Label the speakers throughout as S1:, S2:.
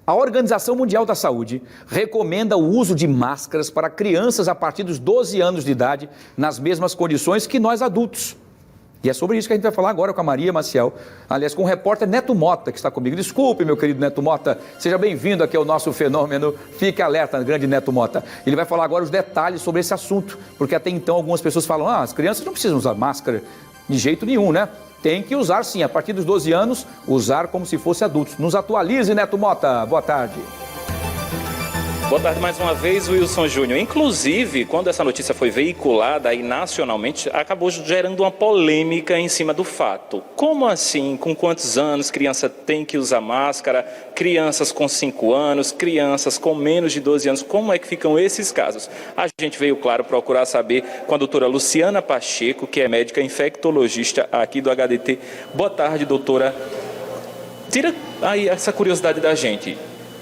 S1: A Organização Mundial da Saúde recomenda o uso de máscaras para crianças a partir dos 12 anos de idade, nas mesmas condições que nós adultos. E é sobre isso que a gente vai falar agora com a Maria Maciel, aliás, com o repórter Neto Mota, que está comigo. Desculpe, meu querido Neto Mota, seja bem-vindo aqui ao nosso fenômeno. Fique alerta, grande Neto Mota. Ele vai falar agora os detalhes sobre esse assunto, porque até então algumas pessoas falam, as crianças não precisam usar máscara de jeito nenhum, né? Tem que usar sim, a partir dos 12 anos, usar como se fosse adultos. Nos atualize, Neto Mota. Boa tarde.
S2: Boa tarde mais uma vez, Wilson Júnior. Inclusive, quando essa notícia foi veiculada aí nacionalmente, acabou gerando uma polêmica em cima do fato. Como assim? Com quantos anos criança tem que usar máscara? Crianças com 5 anos, crianças com menos de 12 anos, como é que ficam esses casos? A gente veio, claro, procurar saber com a doutora Luciana Pacheco, que é médica infectologista aqui do HDT. Boa tarde, doutora. Tira aí essa curiosidade da gente.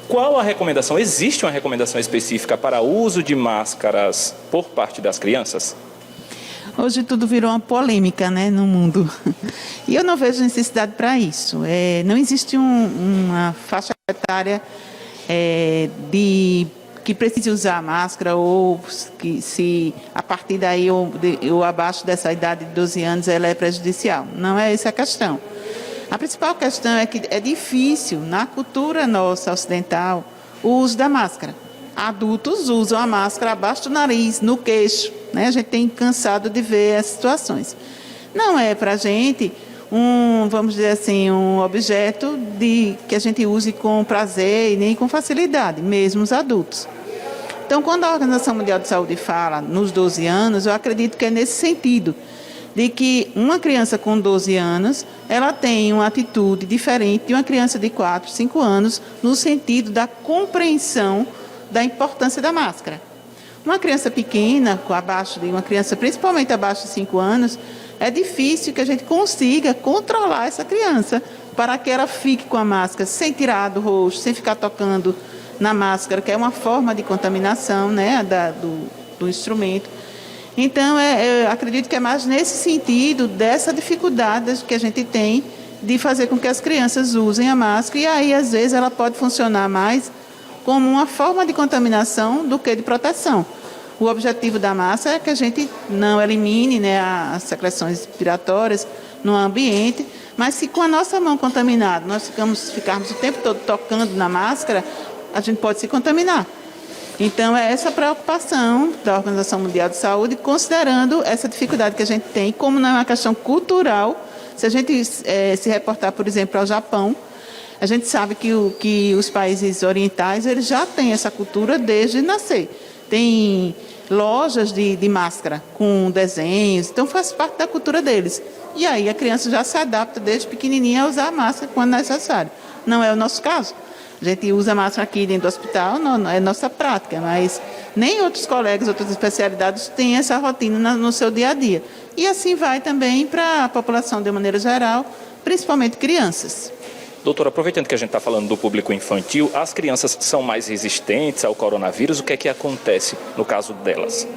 S2: Qual a recomendação? Existe uma recomendação específica para o uso de máscaras por parte das crianças?
S3: Hoje tudo virou uma polêmica, né, no mundo. E eu não vejo necessidade para isso. Não existe uma faixa etária que precise usar máscara ou que se a partir daí ou abaixo dessa idade de 12 anos ela é prejudicial. Não é essa a questão. A principal questão é que é difícil, na cultura nossa ocidental, o uso da máscara. Adultos usam a máscara abaixo do nariz, no queixo, né? A gente tem cansado de ver essas situações. Não é para a gente vamos dizer assim, um objeto que a gente use com prazer e nem com facilidade, mesmo os adultos. Então, quando a Organização Mundial de Saúde fala nos 12 anos, eu acredito que é nesse sentido, de que uma criança com 12 anos, ela tem uma atitude diferente de uma criança de 4, 5 anos, no sentido da compreensão da importância da máscara. Uma criança pequena, uma criança principalmente abaixo de 5 anos, é difícil que a gente consiga controlar essa criança para que ela fique com a máscara sem tirar do rosto, sem ficar tocando na máscara, que é uma forma de contaminação, né, do instrumento. Então, eu acredito que é mais nesse sentido, dessa dificuldade que a gente tem de fazer com que as crianças usem a máscara, e aí, às vezes, ela pode funcionar mais como uma forma de contaminação do que de proteção. O objetivo da máscara é que a gente não elimine, né, as secreções respiratórias no ambiente, mas se com a nossa mão contaminada nós ficarmos o tempo todo tocando na máscara, a gente pode se contaminar. Então, é essa preocupação da Organização Mundial de Saúde, considerando essa dificuldade que a gente tem, como não é uma questão cultural. Se a gente se reportar, por exemplo, ao Japão, a gente sabe que os países orientais eles já têm essa cultura desde nascer. Tem lojas de máscara com desenhos, então faz parte da cultura deles. E aí a criança já se adapta desde pequenininha a usar a máscara quando necessário. Não é o nosso caso. A gente usa máscara aqui dentro do hospital, não é nossa prática, mas nem outros colegas, outras especialidades têm essa rotina no seu dia a dia. E assim vai também para a população de maneira geral, principalmente crianças.
S2: Doutora, aproveitando que a gente está falando do público infantil, as crianças são mais resistentes ao coronavírus, o que é que acontece no caso delas?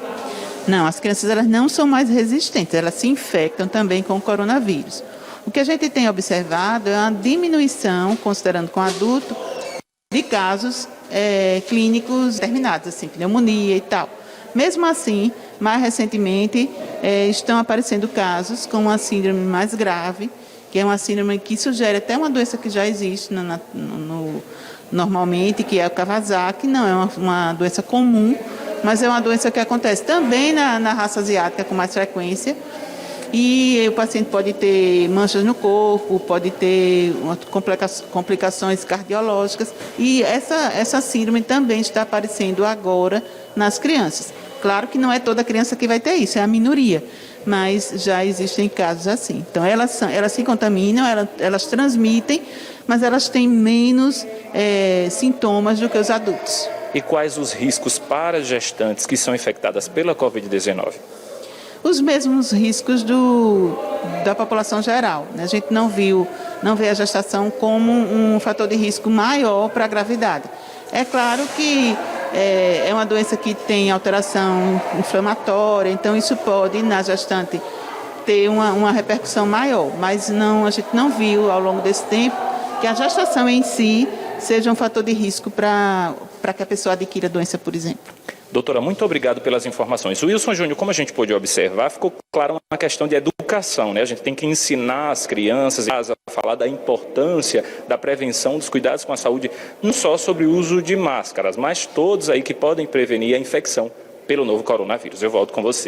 S3: Não, as crianças elas não são mais resistentes, elas se infectam também com o coronavírus. O que a gente tem observado é uma diminuição, considerando com adulto, de casos clínicos determinados, assim, pneumonia e tal. Mesmo assim, mais recentemente, estão aparecendo casos com uma síndrome mais grave, que é uma síndrome que sugere até uma doença que já existe normalmente, que é o Kawasaki. Não é uma doença comum, mas é uma doença que acontece também na raça asiática com mais frequência. E o paciente pode ter manchas no corpo, pode ter complicações cardiológicas. E essa síndrome também está aparecendo agora nas crianças. Claro que não é toda criança que vai ter isso, é a minoria. Mas já existem casos assim. Então, elas se contaminam, elas transmitem, mas elas têm menos sintomas do que os adultos.
S2: E quais os riscos para gestantes que são infectadas pela Covid-19?
S3: Os mesmos riscos da população geral. A gente não vê a gestação como um fator de risco maior para a gravidade. É claro que é uma doença que tem alteração inflamatória, então isso pode, na gestante, ter uma repercussão maior, mas a gente não viu ao longo desse tempo que a gestação em si seja um fator de risco para que a pessoa adquira a doença, por exemplo.
S2: Doutora, muito obrigado pelas informações. Wilson Júnior, como a gente pôde observar, ficou claro uma questão de educação, né? A gente tem que ensinar as crianças a falar da importância da prevenção dos cuidados com a saúde, não só sobre o uso de máscaras, mas todos aí que podem prevenir a infecção pelo novo coronavírus. Eu volto com você.